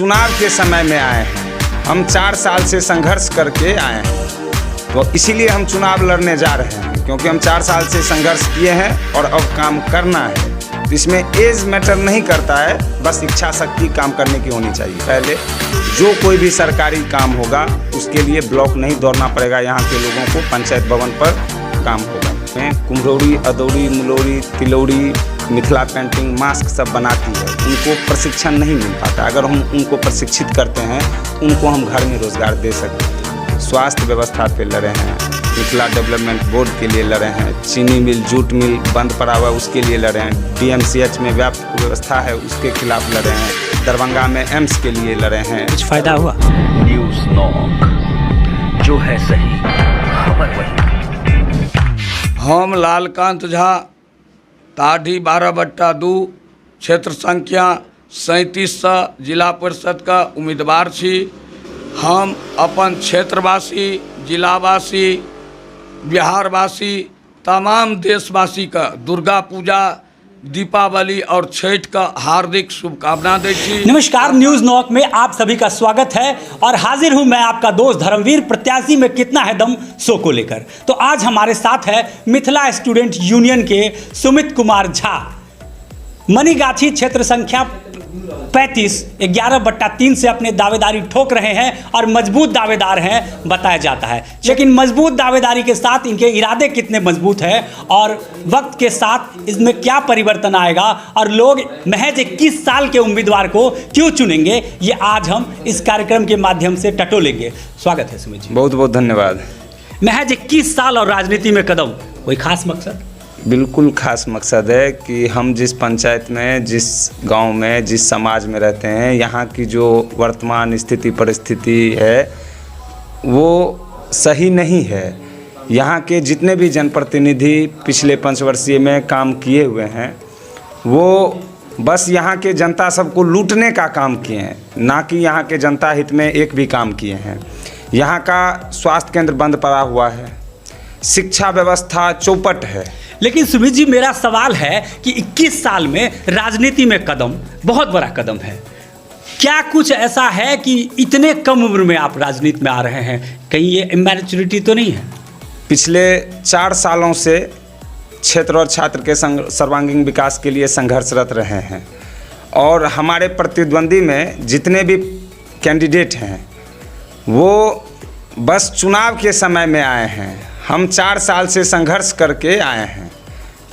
चुनाव के समय में आए हैं, हम 4 साल से संघर्ष करके आए हैं, तो इसीलिए हम चुनाव लड़ने जा रहे हैं, क्योंकि हम 4 साल से संघर्ष किए हैं और अब काम करना है। तो इसमें एज मैटर नहीं करता है, बस इच्छा शक्ति काम करने की होनी चाहिए। पहले जो कोई भी सरकारी काम होगा उसके लिए ब्लॉक नहीं दौड़ना पड़ेगा, यहाँ के लोगों को पंचायत भवन पर काम होगा। कुम्हरौरी, अदौरी, मुलौरी, तिलौरी, मिथिला पेंटिंग, मास्क सब बनाती है, उनको प्रशिक्षण नहीं मिल पाता। अगर हम उनको प्रशिक्षित करते हैं उनको हम घर में रोज़गार दे सकते हैं। स्वास्थ्य व्यवस्था पे लड़े हैं, मिथिला डेवलपमेंट बोर्ड के लिए लड़े हैं, चीनी मिल, जूट मिल बंद पड़ा हुआ उसके लिए लड़े हैं, DMCH में व्यापक व्यवस्था है उसके खिलाफ लड़े हैं, दरभंगा में एम्स के लिए लड़े हैं। कुछ फायदा हुआ? न्यूज़ नॉक, जो है सही खबर वही। हम लालकांत झा, ताढ़ी 12/2, क्षेत्र संख्या 37 जिला परिषद का उम्मीदवार छी। हम अपन क्षेत्रवासी, जिलावासी, बिहारवासी, तमाम देशवासी का दुर्गा पूजा, दीपावली और छठ का हार्दिक शुभकामना दै छी। नमस्कार, न्यूज़ नॉक में आप सभी का स्वागत है और हाजिर हूं मैं आपका दोस्त धर्मवीर, प्रत्याशी में कितना है दम शो को लेकर। तो आज हमारे साथ है मिथिला स्टूडेंट यूनियन के सुमित कुमार झा, मनीगाछी क्षेत्र संख्या 35 11/3 से अपने दावेदारी ठोक रहे हैं और मजबूत दावेदार हैं बताया जाता है। लेकिन मजबूत दावेदारी के साथ इनके इरादे कितने मजबूत हैं और वक्त के साथ इसमें क्या परिवर्तन आएगा और लोग महज 21 साल के उम्मीदवार को क्यों चुनेंगे, ये आज हम इस कार्यक्रम के माध्यम से टटोलेंगे। स्वागत है सुमित जी। बहुत बहुत धन्यवाद। महज 21 साल और राजनीति में कदम, कोई खास मकसद? बिल्कुल खास मकसद है कि हम जिस पंचायत में, जिस गांव में, जिस समाज में रहते हैं, यहाँ की जो वर्तमान स्थिति परिस्थिति है वो सही नहीं है। यहाँ के जितने भी जनप्रतिनिधि पिछले 5 वर्षीय में काम किए हुए हैं वो बस यहाँ के जनता सबको लूटने का काम किए हैं, ना कि यहाँ के जनता हित में एक भी काम किए हैं। यहाँ का स्वास्थ्य केंद्र बंद पड़ा हुआ है, शिक्षा व्यवस्था चौपट है। लेकिन सुमित जी, मेरा सवाल है कि 21 साल में राजनीति में कदम बहुत बड़ा कदम है। क्या कुछ ऐसा है कि इतने कम उम्र में आप राजनीति में आ रहे हैं, कहीं ये इमैच्योरिटी तो नहीं है? पिछले 4 सालों से क्षेत्र और छात्र के सर्वांगीण विकास के लिए संघर्षरत रहे हैं और हमारे प्रतिद्वंदी में जितने भी कैंडिडेट हैं वो बस चुनाव के समय में आए हैं। हम 4 साल से संघर्ष करके आए हैं,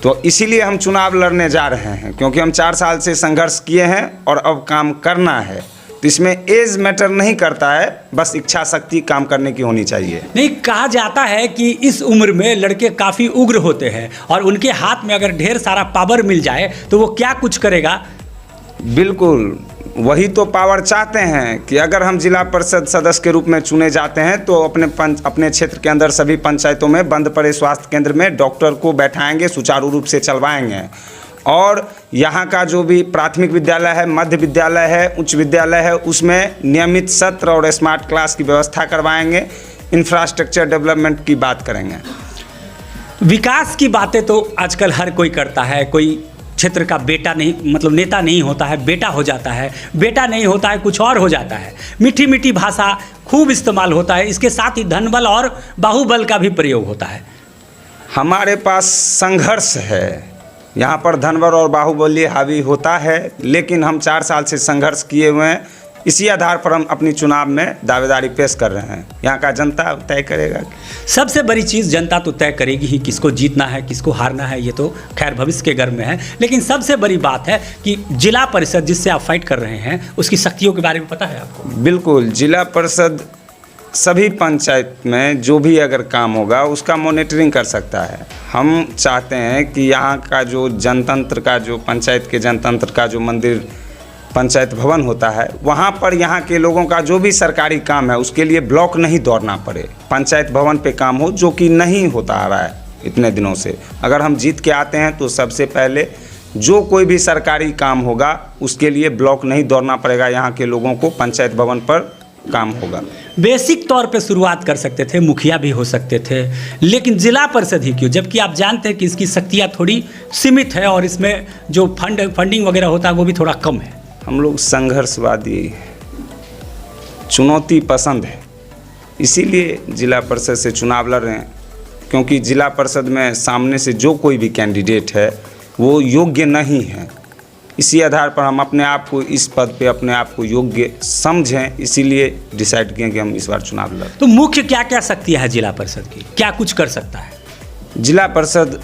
तो इसीलिए हम चुनाव लड़ने जा रहे हैं, क्योंकि हम 4 साल से संघर्ष किए हैं और अब काम करना है। तो इसमें एज मैटर नहीं करता है, बस इच्छा शक्ति काम करने की होनी चाहिए। नहीं, कहा जाता है कि इस उम्र में लड़के काफ़ी उग्र होते हैं और उनके हाथ में अगर ढेर सारा पावर मिल जाए तो वो क्या कुछ करेगा। बिल्कुल वही तो पावर चाहते हैं कि अगर हम जिला परिषद सदस्य के रूप में चुने जाते हैं तो अपने क्षेत्र के अंदर सभी पंचायतों में बंद पड़े स्वास्थ्य केंद्र में डॉक्टर को बैठाएंगे, सुचारू रूप से चलवाएंगे और यहाँ का जो भी प्राथमिक विद्यालय है, मध्य विद्यालय है, उच्च विद्यालय है, उसमें नियमित सत्र और स्मार्ट क्लास की व्यवस्था करवाएंगे। इंफ्रास्ट्रक्चर डेवलपमेंट की बात करेंगे। विकास की बातें तो आजकल हर कोई करता है। कोई क्षेत्र का बेटा नहीं, मतलब नेता नहीं होता है, बेटा हो जाता है, बेटा नहीं होता है कुछ और हो जाता है। मीठी मीठी भाषा खूब इस्तेमाल होता है, इसके साथ ही धनबल और बाहुबल का भी प्रयोग होता है। हमारे पास संघर्ष है, यहाँ पर धनबल और बाहुबली हावी होता है, लेकिन हम 4 साल से संघर्ष किए हुए हैं। इसी आधार पर हम अपनी चुनाव में दावेदारी पेश कर रहे हैं। यहाँ का जनता तय करेगा। सबसे बड़ी चीज़ जनता तो तय करेगी ही, किसको जीतना है किसको हारना है, ये तो खैर भविष्य के घर में है। लेकिन सबसे बड़ी बात है कि जिला परिषद जिससे आप फाइट कर रहे हैं उसकी शक्तियों के बारे में पता है आपको? बिल्कुल, जिला परिषद सभी पंचायत में जो भी अगर काम होगा उसका मॉनिटरिंग कर सकता है। हम चाहते हैं कि यहाँ का जो जनतंत्र का, जो पंचायत के जनतंत्र का जो मंदिर पंचायत भवन होता है, वहाँ पर यहाँ के लोगों का जो भी सरकारी काम है उसके लिए ब्लॉक नहीं दौड़ना पड़े, पंचायत भवन पे काम हो, जो कि नहीं होता आ रहा है इतने दिनों से। अगर हम जीत के आते हैं तो सबसे पहले जो कोई भी सरकारी काम होगा उसके लिए ब्लॉक नहीं दौड़ना पड़ेगा, यहाँ के लोगों को पंचायत भवन पर काम होगा। बेसिक तौर पे शुरुआत कर सकते थे, मुखिया भी हो सकते थे, लेकिन जिला परिषद ही क्यों, जबकि आप जानते हैं कि इसकी शक्तियाँ थोड़ी सीमित है और इसमें जो फंडिंग वगैरह होता है वो भी थोड़ा कम है। हम लोग संघर्षवादी चुनौती पसंद है, इसीलिए जिला परिषद से चुनाव लड़ रहे हैं। क्योंकि जिला परिषद में सामने से जो कोई भी कैंडिडेट है वो योग्य नहीं है, इसी आधार पर हम अपने आप को इस पद पे अपने आप को योग्य समझें, इसीलिए डिसाइड किए कि हम इस बार चुनाव लड़ें। तो मुख्य क्या क्या शक्तियाँ है जिला परिषद की, क्या कुछ कर सकता है? जिला परिषद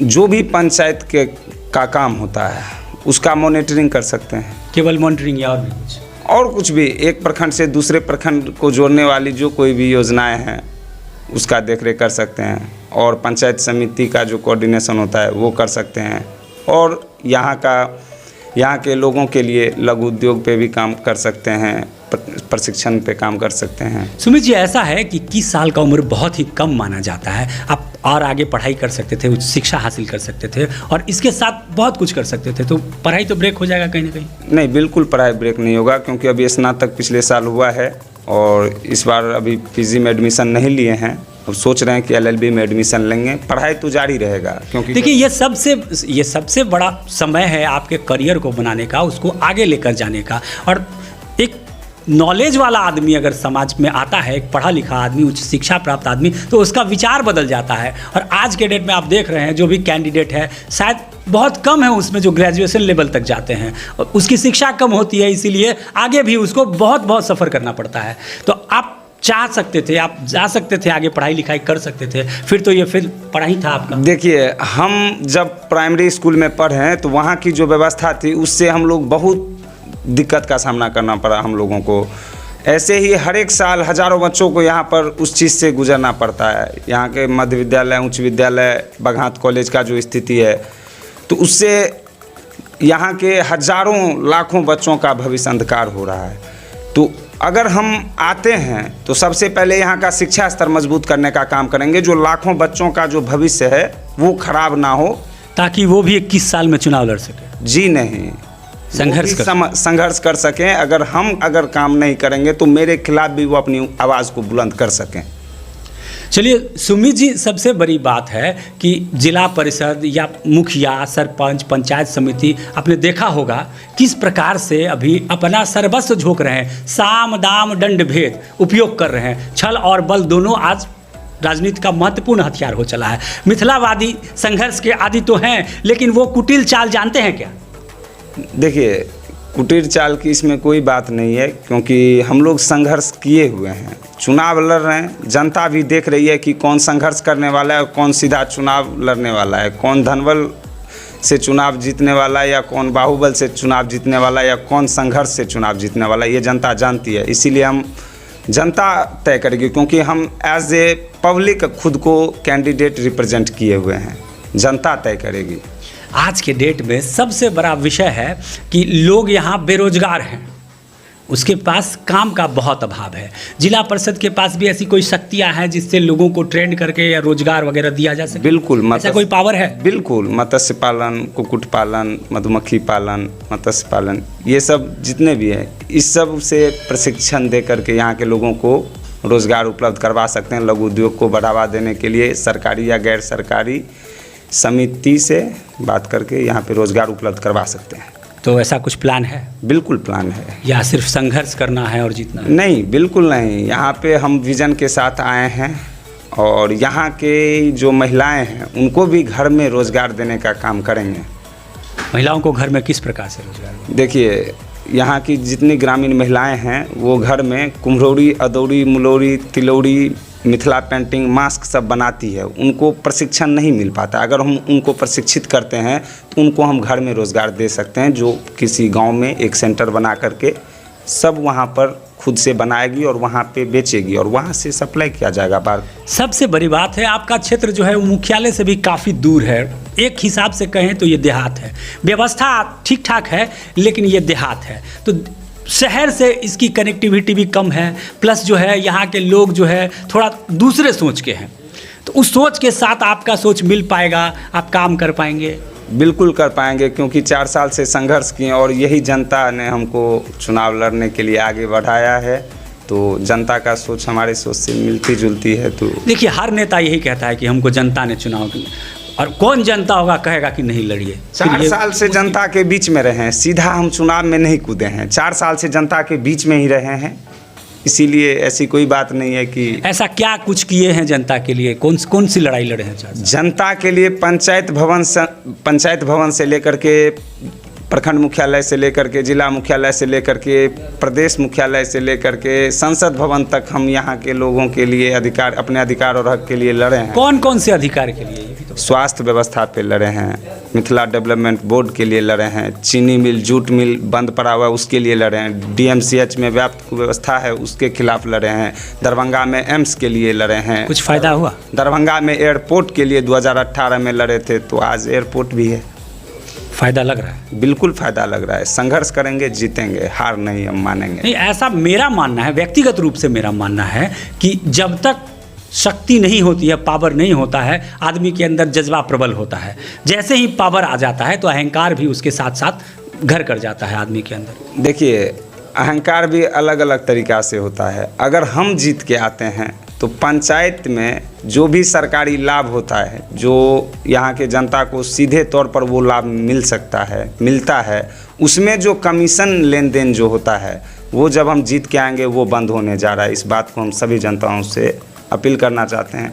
जो भी पंचायत के का काम होता है उसका मॉनिटरिंग कर सकते हैं। केवल मॉनिटरिंग या और भी कुछ? और कुछ भी, एक प्रखंड से दूसरे प्रखंड को जोड़ने वाली जो कोई भी योजनाएं हैं उसका देखरेख कर सकते हैं, और पंचायत समिति का जो कोऑर्डिनेशन होता है वो कर सकते हैं, और यहाँ के लोगों के लिए लघु उद्योग पे भी काम कर सकते हैं, प्रशिक्षण पे काम कर सकते हैं। सुमित जी, ऐसा है कि 21 साल का उम्र बहुत ही कम माना जाता है, आप और आगे पढ़ाई कर सकते थे, उच्च शिक्षा हासिल कर सकते थे और इसके साथ बहुत कुछ कर सकते थे, तो पढ़ाई तो ब्रेक हो जाएगा कहीं ना कहीं? नहीं, बिल्कुल पढ़ाई ब्रेक नहीं होगा, क्योंकि अभी स्नातक पिछले साल हुआ है और इस बार अभी पीजी में एडमिशन नहीं लिए हैं, अब सोच रहे हैं कि एलएलबी में एडमिशन लेंगे। पढ़ाई तो जारी रहेगा, क्योंकि देखिए ये सबसे बड़ा समय है आपके करियर को बनाने का, उसको आगे लेकर जाने का। और एक नॉलेज वाला आदमी अगर समाज में आता है, एक पढ़ा लिखा आदमी, उच्च शिक्षा प्राप्त आदमी, तो उसका विचार बदल जाता है। और आज के डेट में आप देख रहे हैं जो भी कैंडिडेट है शायद बहुत कम है उसमें जो ग्रेजुएशन लेवल तक जाते हैं, और उसकी शिक्षा कम होती है, इसीलिए आगे भी उसको बहुत सफ़र करना पड़ता है। तो आप चाह सकते थे, आप जा सकते थे आगे, पढ़ाई लिखाई कर सकते थे, फिर तो ये फिर पढ़ाई था आपका। देखिए, हम जब प्राइमरी स्कूल में पढ़े तो वहाँ की जो व्यवस्था थी उससे हम लोग बहुत दिक्कत का सामना करना पड़ा हम लोगों को। ऐसे ही हर एक साल हज़ारों बच्चों को यहाँ पर उस चीज़ से गुजरना पड़ता है। यहाँ के मध्य विद्यालय, उच्च विद्यालय, बघात कॉलेज का जो स्थिति है, तो उससे यहाँ के हज़ारों लाखों बच्चों का भविष्य अंधकार हो रहा है। तो अगर हम आते हैं तो सबसे पहले यहाँ का शिक्षा स्तर मजबूत करने का काम करेंगे, जो लाखों बच्चों का जो भविष्य है वो खराब ना हो, ताकि वो भी 21 साल में चुनाव लड़ सके। जी नहीं, संघर्ष कर सकें। अगर काम नहीं करेंगे तो मेरे खिलाफ भी वो अपनी आवाज़ को बुलंद कर सकें। चलिए सुमित जी, सबसे बड़ी बात है कि जिला परिषद या मुखिया, सरपंच, पंचायत समिति, आपने देखा होगा किस प्रकार से अभी अपना सर्वस्व झोंक रहे हैं, साम दाम दंड भेद उपयोग कर रहे हैं। छल और बल दोनों आज राजनीति का महत्वपूर्ण हथियार हो चला है। मिथिलावादी संघर्ष के आदी तो हैं, लेकिन वो कुटिल चाल जानते हैं क्या? देखिए, कुटीर चाल की इसमें कोई बात नहीं है, क्योंकि हम लोग संघर्ष किए हुए हैं, चुनाव लड़ रहे हैं। जनता भी देख रही है कि कौन संघर्ष करने वाला है और कौन सीधा चुनाव लड़ने वाला है, कौन धनबल से चुनाव जीतने वाला है या कौन बाहुबल से चुनाव जीतने वाला है या कौन संघर्ष से चुनाव जीतने वाला है, ये जनता जानती है। इसीलिए हम जनता तय करेगी, क्योंकि हम एज ए पब्लिक खुद को कैंडिडेट रिप्रेजेंट किए हुए हैं, जनता तय करेगी। आज के डेट में सबसे बड़ा विषय है कि लोग यहाँ बेरोजगार हैं, उसके पास काम का बहुत अभाव है। जिला परिषद के पास भी ऐसी कोई शक्तियाँ हैं जिससे लोगों को ट्रेंड करके या रोजगार वगैरह दिया जा सके? बिल्कुल, ऐसा कोई पावर है? बिल्कुल, मत्स्य पालन, कुक्कुट पालन, मधुमक्खी पालन, मत्स्य पालन, ये सब जितने भी है, इस सब से प्रशिक्षण दे करके यहाँ के लोगों को रोजगार उपलब्ध करवा सकते हैं। लघु उद्योग को बढ़ावा देने के लिए सरकारी या गैर सरकारी समिति से बात करके यहाँ पे रोजगार उपलब्ध करवा सकते हैं। तो ऐसा कुछ प्लान है? बिल्कुल प्लान है। या सिर्फ संघर्ष करना है और जीतना है? नहीं, बिल्कुल नहीं। यहाँ पे हम विजन के साथ आए हैं और यहाँ के जो महिलाएं हैं उनको भी घर में रोजगार देने का काम करेंगे। महिलाओं को घर में किस प्रकार से रोजगार? देखिए, यहाँ की जितनी ग्रामीण महिलाएं हैं वो घर में कुम्हरौरी, अदौरी, मुलौरी, तिलौरी, मिथिला पेंटिंग, मास्क सब बनाती है। उनको प्रशिक्षण नहीं मिल पाता। अगर हम उनको प्रशिक्षित करते हैं तो उनको हम घर में रोज़गार दे सकते हैं, जो किसी गांव में एक सेंटर बना करके सब वहां पर खुद से बनाएगी और वहां पे बेचेगी और वहां से सप्लाई किया जाएगा बाहर। सबसे बड़ी बात है आपका क्षेत्र जो है वो मुख्यालय से भी काफ़ी दूर है। एक हिसाब से कहें तो ये देहात है, व्यवस्था ठीक ठाक है लेकिन ये देहात है, तो शहर से इसकी कनेक्टिविटी भी कम है। प्लस जो है यहाँ के लोग जो है थोड़ा दूसरे सोच के हैं, तो उस सोच के साथ आपका सोच मिल पाएगा, आप काम कर पाएंगे? बिल्कुल कर पाएंगे, क्योंकि 4 साल से संघर्ष किए और यही जनता ने हमको चुनाव लड़ने के लिए आगे बढ़ाया है। तो जनता का सोच हमारे सोच से मिलती जुलती है। तो देखिए, हर नेता यही कहता है कि हमको जनता ने चुनाव, और कौन जनता होगा कहेगा कि नहीं लड़िए। 4 साल से जनता के बीच में रहे हैं, सीधा हम चुनाव में नहीं कूदे हैं। 4 साल से जनता के बीच में ही रहे हैं इसीलिए ऐसी कोई बात नहीं है कि ऐसा क्या कुछ किए हैं जनता के लिए, कौन सी लड़ाई लड़े हैं चाचा? जनता के लिए पंचायत भवन से लेकर के प्रखंड मुख्यालय से लेकर के जिला मुख्यालय से लेकर के प्रदेश मुख्यालय से लेकर के संसद भवन तक हम यहाँ के लोगों के लिए अपने अधिकार और हक के लिए लड़े हैं। कौन कौन से अधिकार के लिए? स्वास्थ्य व्यवस्था पे लड़े हैं, मिथिला डेवलपमेंट बोर्ड के लिए लड़े हैं, चीनी मिल जूट मिल बंद पड़ा हुआ उसके लिए लड़े हैं, DMCH में व्याप्त व्यवस्था है उसके खिलाफ लड़े हैं, दरभंगा में एम्स के लिए लड़े हैं। कुछ फ़ायदा हुआ? दरभंगा में एयरपोर्ट के लिए 2018 में लड़े थे, तो आज एयरपोर्ट भी है। फ़ायदा लग रहा है? बिल्कुल फ़ायदा लग रहा है। संघर्ष करेंगे, जीतेंगे, हार नहीं हम मानेंगे। नहीं, ऐसा मेरा मानना है, व्यक्तिगत रूप से मेरा मानना है कि जब तक शक्ति नहीं होती है, पावर नहीं होता है, आदमी के अंदर जज्बा प्रबल होता है। जैसे ही पावर आ जाता है तो अहंकार भी उसके साथ साथ घर कर जाता है आदमी के अंदर। देखिए, अहंकार भी अलग अलग तरीक़ा से होता है। अगर हम जीत के आते हैं तो पंचायत में जो भी सरकारी लाभ होता है, जो यहाँ के जनता को सीधे तौर पर वो लाभ मिलता है, उसमें जो कमीशन लेन देन जो होता है वो जब हम जीत के आएंगे वो बंद होने जा रहा है। इस बात को हम सभी जनताओं से अपील करना चाहते हैं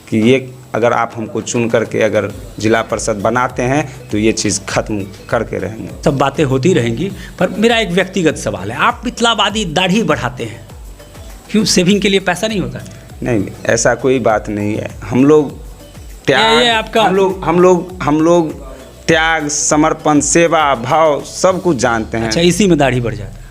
कि ये अगर आप हमको चुन करके अगर जिला परिषद बनाते हैं तो ये चीज़ खत्म करके रहेंगे। सब बातें होती रहेंगी, पर मेरा एक व्यक्तिगत सवाल है, आप मिथिलावादी दाढ़ी बढ़ाते हैं, क्यों? सेविंग के लिए पैसा नहीं होता है? नहीं, ऐसा कोई बात नहीं है। हम लोग त्याग, ये आपका हम लोग त्याग, समर्पण, सेवा भाव सब कुछ जानते हैं। अच्छा, इसी में दाढ़ी बढ़ जाता है?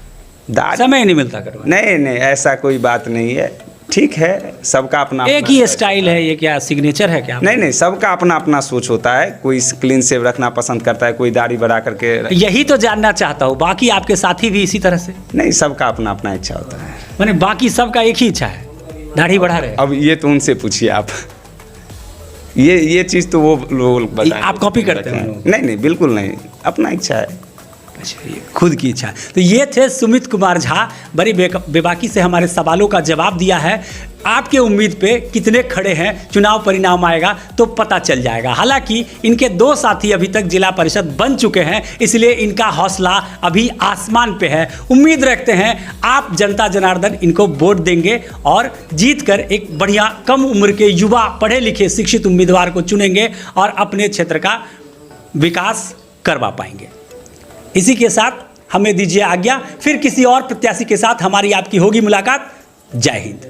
दाढ़ी समय नहीं मिलता करवाने? नहीं, ऐसा कोई बात नहीं है। ठीक है, सबका अपना एक ही स्टाइल है, ये क्या सिग्नेचर है क्या? नहीं, सबका अपना अपना सोच होता है। कोई क्लीन शेव रखना पसंद करता है, कोई दाढ़ी बढ़ा करके। यही तो जानना चाहता हूँ, बाकी आपके साथी भी इसी तरह से? नहीं, सबका अपना अपना इच्छा होता है। मैंने बाकी सबका एक ही इच्छा है, दाढ़ी बढ़ा रहे। अब ये तो उनसे पूछिए आप। ये चीज़ तो वो लोग बताएं। आप कॉपी करते हैं? नहीं, बिल्कुल नहीं, अपना इच्छा है। अच्छा, ये खुद की इच्छा है। तो ये थे सुमित कुमार झा, बड़ी बेबाकी से हमारे सवालों का जवाब दिया है। आपके उम्मीद पे कितने खड़े हैं, चुनाव परिणाम आएगा तो पता चल जाएगा। हालांकि इनके 2 साथी अभी तक जिला परिषद बन चुके हैं, इसलिए इनका हौसला अभी आसमान पे है। उम्मीद रखते हैं आप जनता जनार्दन इनको वोट देंगे और जीत कर एक बढ़िया कम उम्र के युवा पढ़े लिखे शिक्षित उम्मीदवार को चुनेंगे और अपने क्षेत्र का विकास करवा पाएंगे। इसी के साथ हमें दीजिए आज्ञा, फिर किसी और प्रत्याशी के साथ हमारी आपकी होगी मुलाकात। जय हिंद।